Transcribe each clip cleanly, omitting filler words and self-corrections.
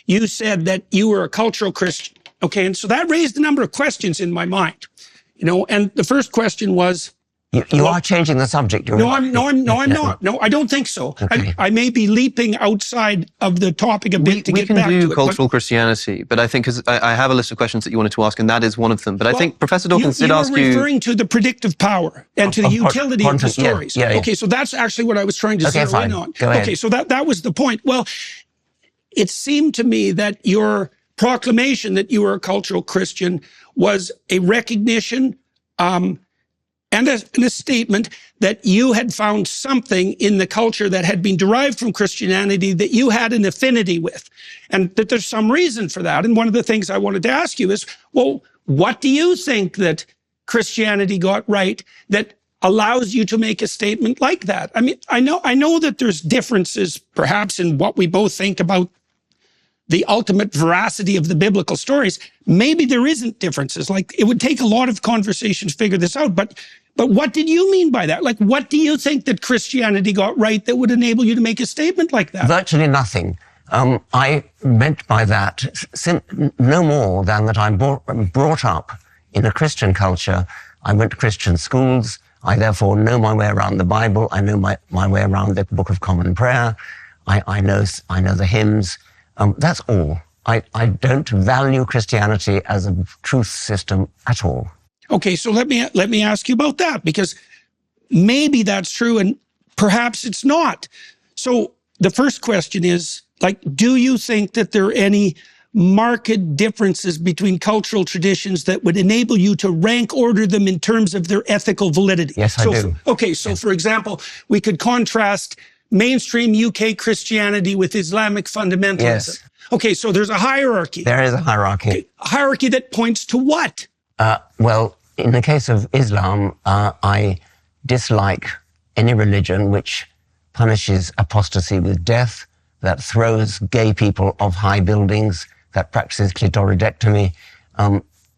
you said that you were a cultural Christian. Okay, and so that raised a number of questions in my mind. And the first question was, you are changing the subject. No, I'm not. No, I don't think so. Okay. I may be leaping outside of the topic a bit to get back to it. We can do cultural Christianity, but I think, because I have a list of questions that you wanted to ask, and that is one of them. But I think Professor Dawkins did ask you... You were referring to the predictive power and to the utility of the stories. Yeah. Okay, so that's actually what I was trying to zero in on. Go ahead. Okay, so that was the point. Well, it seemed to me that your proclamation that you were a cultural Christian was a recognition and a statement that you had found something in the culture that had been derived from Christianity that you had an affinity with, and that there's some reason for that. And one of the things I wanted to ask you is, well, what do you think that Christianity got right that allows you to make a statement like that? I mean, I know that there's differences perhaps in what we both think about the ultimate veracity of the biblical stories. Maybe there isn't differences. Like, it would take a lot of conversation to figure this out, but what did you mean by that? Like, what do you think that Christianity got right that would enable you to make a statement like that? Virtually nothing. I meant by that no more than that I'm brought up in a Christian culture. I went to Christian schools. I therefore know my way around the Bible. I know my way around the Book of Common Prayer. I know the hymns. That's all. I don't value Christianity as a truth system at all. Okay, so let me ask you about that, because maybe that's true and perhaps it's not. So the first question is, like, do you think that there are any marked differences between cultural traditions that would enable you to rank order them in terms of their ethical validity? Yes, I do. Okay, so for example, we could contrast mainstream UK Christianity with Islamic fundamentalism. Yes. Okay, so there's a hierarchy. There is a hierarchy. Okay, a hierarchy that points to what? Well, in the case of Islam, I dislike any religion which punishes apostasy with death, that throws gay people off high buildings, that practices clitoridectomy.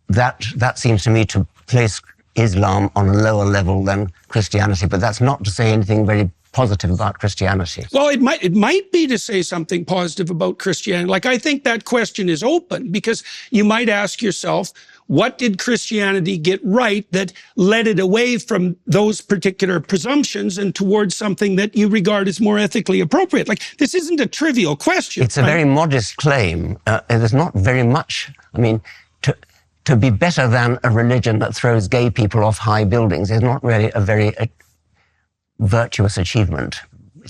That seems to me to place Islam on a lower level than Christianity, but that's not to say anything very positive about Christianity. Well, it might be to say something positive about Christianity. Like, I think that question is open, because you might ask yourself, what did Christianity get right that led it away from those particular presumptions and towards something that you regard as more ethically appropriate? Like, this isn't a trivial question. It's a very modest claim. There's not very much. I mean, to be better than a religion that throws gay people off high buildings is not really a very virtuous achievement.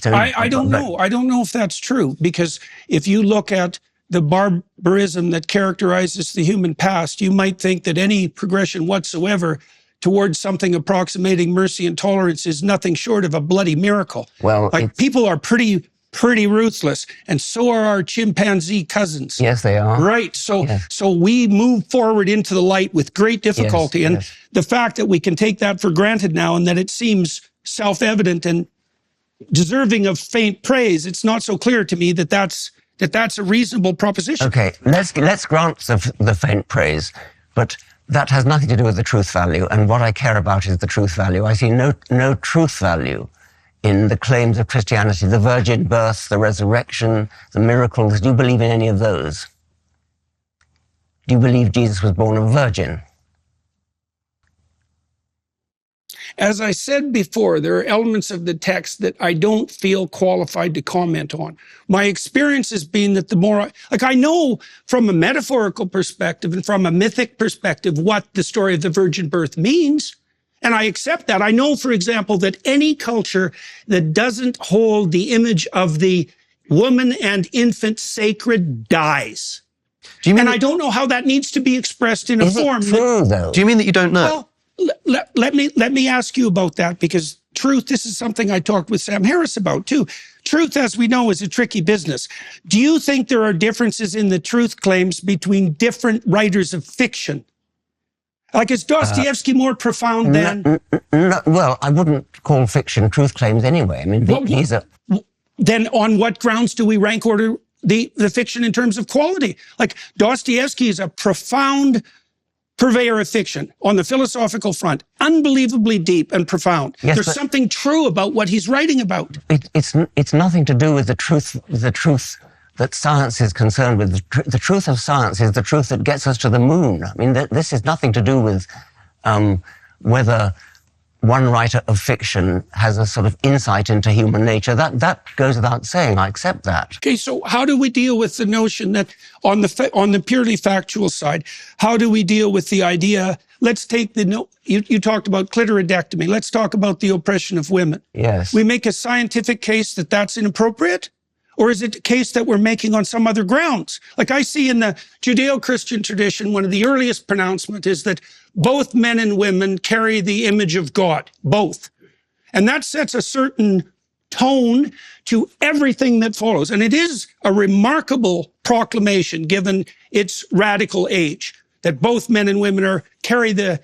I don't know. I don't know if that's true, because if you look at the barbarism that characterizes the human past, you might think that any progression whatsoever towards something approximating mercy and tolerance is nothing short of a bloody miracle. Well, like, people are pretty ruthless, and so are our chimpanzee cousins. Yes, they are. Right. So, yes. So we move forward into the light with great difficulty. Yes, and yes. The fact that we can take that for granted now, and that it seems self-evident and deserving of faint praise, it's not so clear to me that that's a reasonable proposition. Okay, let's grant the faint praise, but that has nothing to do with the truth value, and what I care about is the truth value. I see no truth value in the claims of Christianity, the virgin birth, the resurrection, the miracles. Do you believe in any of those? Do you believe Jesus was born a virgin? As I said before, there are elements of the text that I don't feel qualified to comment on. My experience has been that the more, I know from a metaphorical perspective and from a mythic perspective what the story of the virgin birth means, and I accept that. I know, for example, that any culture that doesn't hold the image of the woman and infant sacred dies. Do you mean? And I don't know how that needs to be expressed in a form. Is it true, though? Do you mean that you don't know? Well, let me ask you about that, because truth, this is something I talked with Sam Harris about too. Truth, as we know, is a tricky business. Do you think there are differences in the truth claims between different writers of fiction? Like, is Dostoevsky more profound than... No, well, I wouldn't call fiction truth claims anyway. I mean, he's a... Then on what grounds do we rank order the fiction in terms of quality? Like, Dostoevsky is a profound purveyor of fiction on the philosophical front, unbelievably deep and profound. Yes, There's something true about what he's writing about. It's nothing to do with the truth that science is concerned with. The truth of science is the truth that gets us to the moon. I mean, this is nothing to do with whether one writer of fiction has a sort of insight into human nature. That goes without saying. I accept that. Okay, so how do we deal with the notion that on the purely factual side, how do we deal with the idea? Let's take you talked about clitoridectomy. Let's talk about the oppression of women. Yes. We make a scientific case that that's inappropriate? Or is it a case that we're making on some other grounds? Like I see in the Judeo-Christian tradition, one of the earliest pronouncements is that both men and women carry the image of God, both. And that sets a certain tone to everything that follows. And it is a remarkable proclamation given its radical age, that both men and women carry the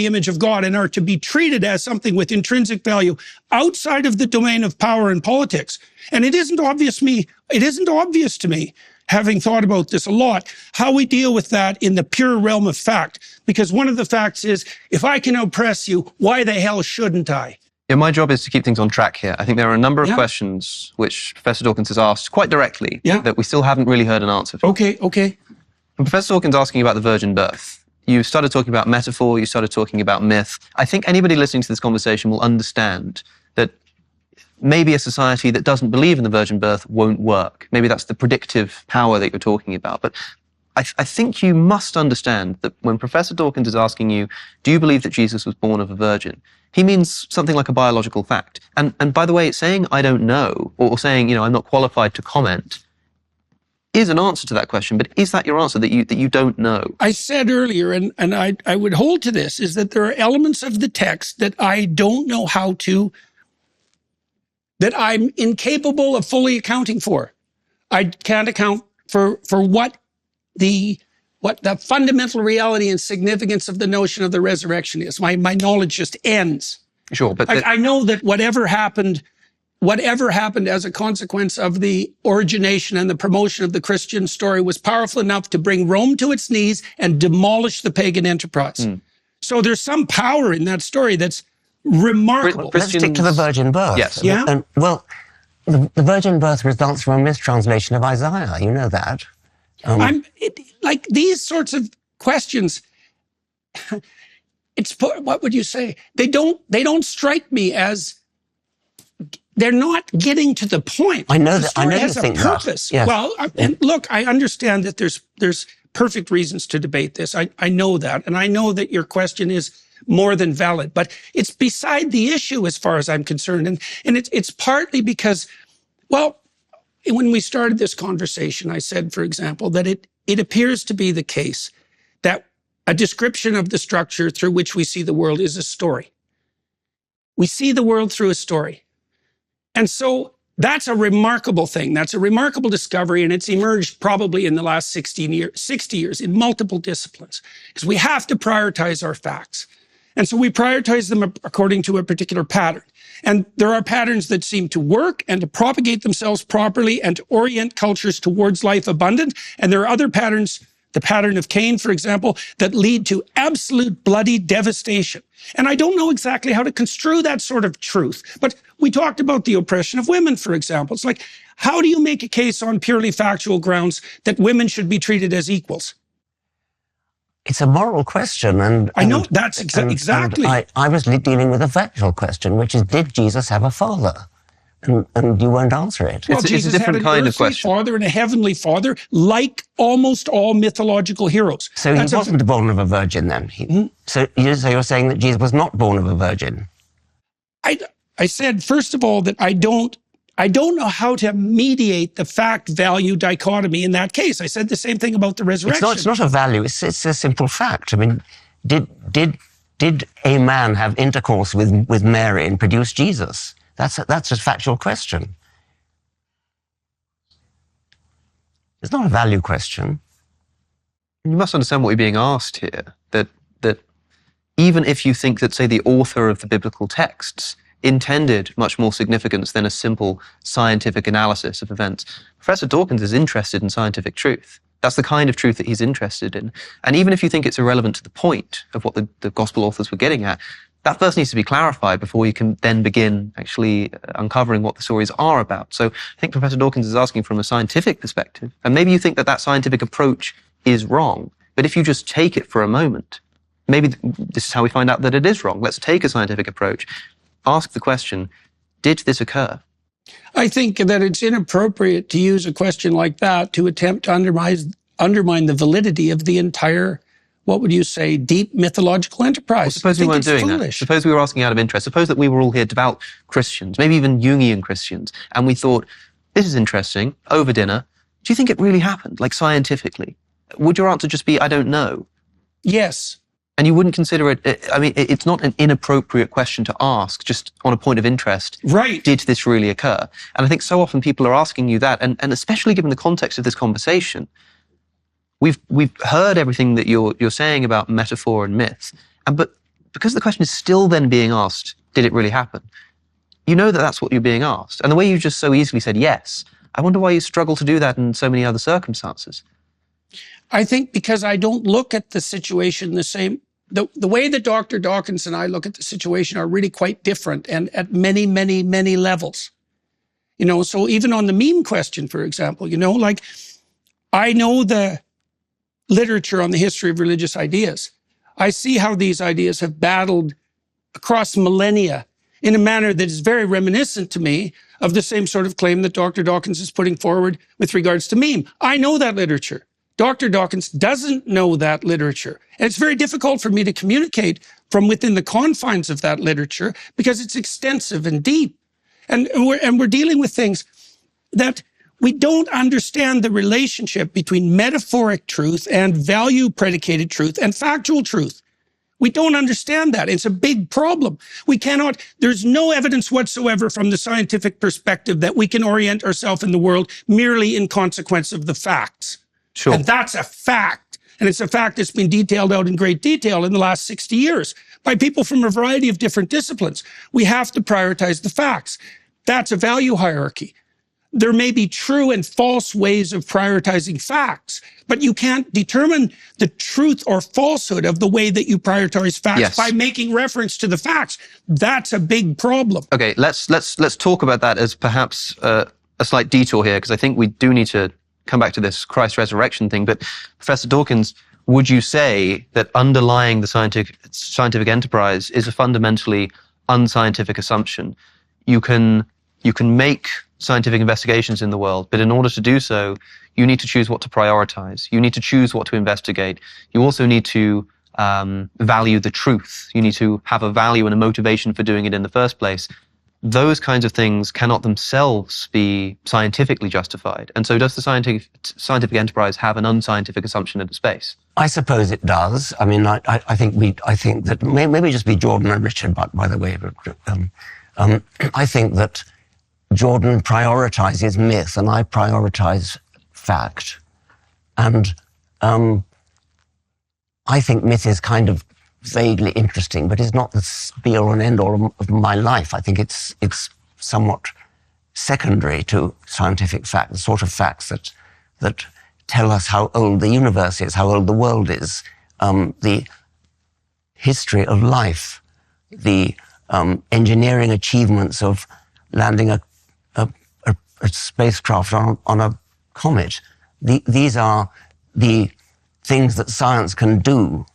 image of God and are to be treated as something with intrinsic value outside of the domain of power and politics. And it isn't obvious to me, having thought about this a lot, how we deal with that in the pure realm of fact. Because one of the facts is, if I can oppress you, why the hell shouldn't I? Yeah, my job is to keep things on track here. I think there are a number of questions which Professor Dawkins has asked quite directly that we still haven't really heard an answer for. Okay. When Professor Dawkins asking about the virgin birth, you started talking about metaphor, you started talking about myth. I think anybody listening to this conversation will understand that maybe a society that doesn't believe in the virgin birth won't work. Maybe that's the predictive power that you're talking about. But I think you must understand that when Professor Dawkins is asking you, do you believe that Jesus was born of a virgin? He means something like a biological fact. And by the way, saying I don't know, or saying, I'm not qualified to comment, is an answer to that question, but is that your answer, that you don't know? I said earlier, and I would hold to this, is that there are elements of the text that I don't know that I'm incapable of fully accounting for. I can't account for what the fundamental reality and significance of the notion of the resurrection is. My knowledge just ends. Sure, but I know that whatever happened as a consequence of the origination and the promotion of the Christian story was powerful enough to bring Rome to its knees and demolish the pagan enterprise. So there's some power in that story that's remarkable. Let's stick to the virgin birth. Yes. Yeah. And, well, the virgin birth results from a mistranslation of Isaiah. You know that. Like these sorts of questions, what would you say? They don't strike me as, they're not getting to the point. I know the story has a purpose. Yes. Well, and look, I understand that there's perfect reasons to debate this. I know that, and I know that your question is more than valid, but it's beside the issue as far as I'm concerned, and it's partly because, well, when we started this conversation, I said, for example, that it appears to be the case that a description of the structure through which we see the world is a story. We see the world through a story. And so that's a remarkable thing. That's a remarkable discovery, and it's emerged probably in the last 60 years in multiple disciplines, because we have to prioritize our facts. And so we prioritize them according to a particular pattern. And there are patterns that seem to work and to propagate themselves properly and to orient cultures towards life abundant. And there are other patterns, the pattern of Cain, for example, that lead to absolute bloody devastation. And I don't know exactly how to construe that sort of truth. But we talked about the oppression of women, for example. It's like, how do you make a case on purely factual grounds that women should be treated as equals? It's a moral question, and I know that's exactly. And I was dealing with a factual question, which is, did Jesus have a father? And you won't answer it. Well, it's Jesus a different had kind an of question. father and a heavenly father, like almost all mythological heroes. So he wasn't born of a virgin then? So you're saying that Jesus was not born of a virgin? I said, first of all, that I don't know how to mediate the fact-value dichotomy in that case. I said the same thing about the resurrection. It's not a value. It's a simple fact. I mean, did a man have intercourse with Mary and produce Jesus? That's a factual question. It's not a value question. You must understand what you're being asked here, that even if you think that, say, the author of the biblical texts intended much more significance than a simple scientific analysis of events, Professor Dawkins is interested in scientific truth. That's the kind of truth that he's interested in. And even if you think it's irrelevant to the point of what the gospel authors were getting at, that first needs to be clarified before you can then begin actually uncovering what the stories are about. So I think Professor Dawkins is asking from a scientific perspective, and maybe you think that that scientific approach is wrong, but if you just take it for a moment, maybe this is how we find out that it is wrong. Let's take a scientific approach, ask the question, did this occur? I think that it's inappropriate to use a question like that to attempt to undermine the validity of the entire, what would you say, deep mythological enterprise. Well, suppose we weren't doing that. Suppose we were asking out of interest. Suppose that we were all here devout Christians, maybe even Jungian Christians, and we thought, this is interesting, over dinner. Do you think it really happened, like scientifically? Would your answer just be, I don't know? Yes. And you wouldn't consider it, I mean, it's not an inappropriate question to ask, just on a point of interest. Right. Did this really occur? And I think so often people are asking you that, and especially given the context of this conversation, we've heard everything that you're saying about metaphor and myth, but because the question is still then being asked, did it really happen? You know that that's what you're being asked. And the way you just so easily said yes, I wonder why you struggle to do that in so many other circumstances. I think because I don't look at the situation the same. The way that Dr. Dawkins and I look at the situation are really quite different, and at many, many, many levels. You know, so even on the meme question, for example, you know, like, I know the literature on the history of religious ideas. I see how these ideas have battled across millennia in a manner that is very reminiscent to me of the same sort of claim that Dr. Dawkins is putting forward with regards to meme. I know that literature. Dr. Dawkins doesn't know that literature. And it's very difficult for me to communicate from within the confines of that literature because it's extensive and deep. And we're dealing with things that we don't understand the relationship between metaphoric truth and value-predicated truth and factual truth. We don't understand that. It's a big problem. There's no evidence whatsoever from the scientific perspective that we can orient ourselves in the world merely in consequence of the facts. Sure. And that's a fact. And it's a fact that's been detailed out in great detail in the last 60 years by people from a variety of different disciplines. We have to prioritize the facts. That's a value hierarchy. There may be true and false ways of prioritizing facts, but you can't determine the truth or falsehood of the way that you prioritize facts by making reference to the facts. That's a big problem. Okay, let's talk about that as perhaps a slight detour here, because I think we do need to come back to this Christ resurrection thing. But Professor Dawkins, would you say that underlying the scientific enterprise is a fundamentally unscientific assumption? You can make scientific investigations in the world, but in order to do so, you need to choose what to prioritize. You need to choose what to investigate. You also need to value the truth. You need to have a value and a motivation for doing it in the first place. Those kinds of things cannot themselves be scientifically justified. And so does the scientific enterprise have an unscientific assumption of the space? I suppose it does. I mean, I think that maybe just be Jordan and Richard, by the way. I think that Jordan prioritizes myth and I prioritize fact. And I think myth is kind of vaguely interesting, but it's not the be-all and end-all of my life. I think it's somewhat secondary to scientific fact, the sort of facts that tell us how old the universe is, how old the world is, the history of life, the engineering achievements of landing a spacecraft on a comet. These are the things that science can do.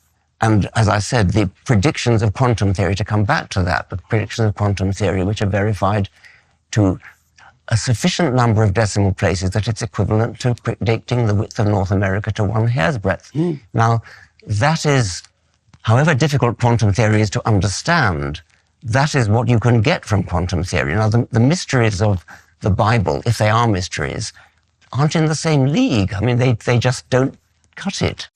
And as I said, the predictions of quantum theory, to come back to that, the predictions of quantum theory, which are verified to a sufficient number of decimal places that it's equivalent to predicting the width of North America to one hair's breadth. Now, that is, however difficult quantum theory is to understand, that is what you can get from quantum theory. Now, the mysteries of the Bible, if they are mysteries, aren't in the same league. I mean, they just don't cut it.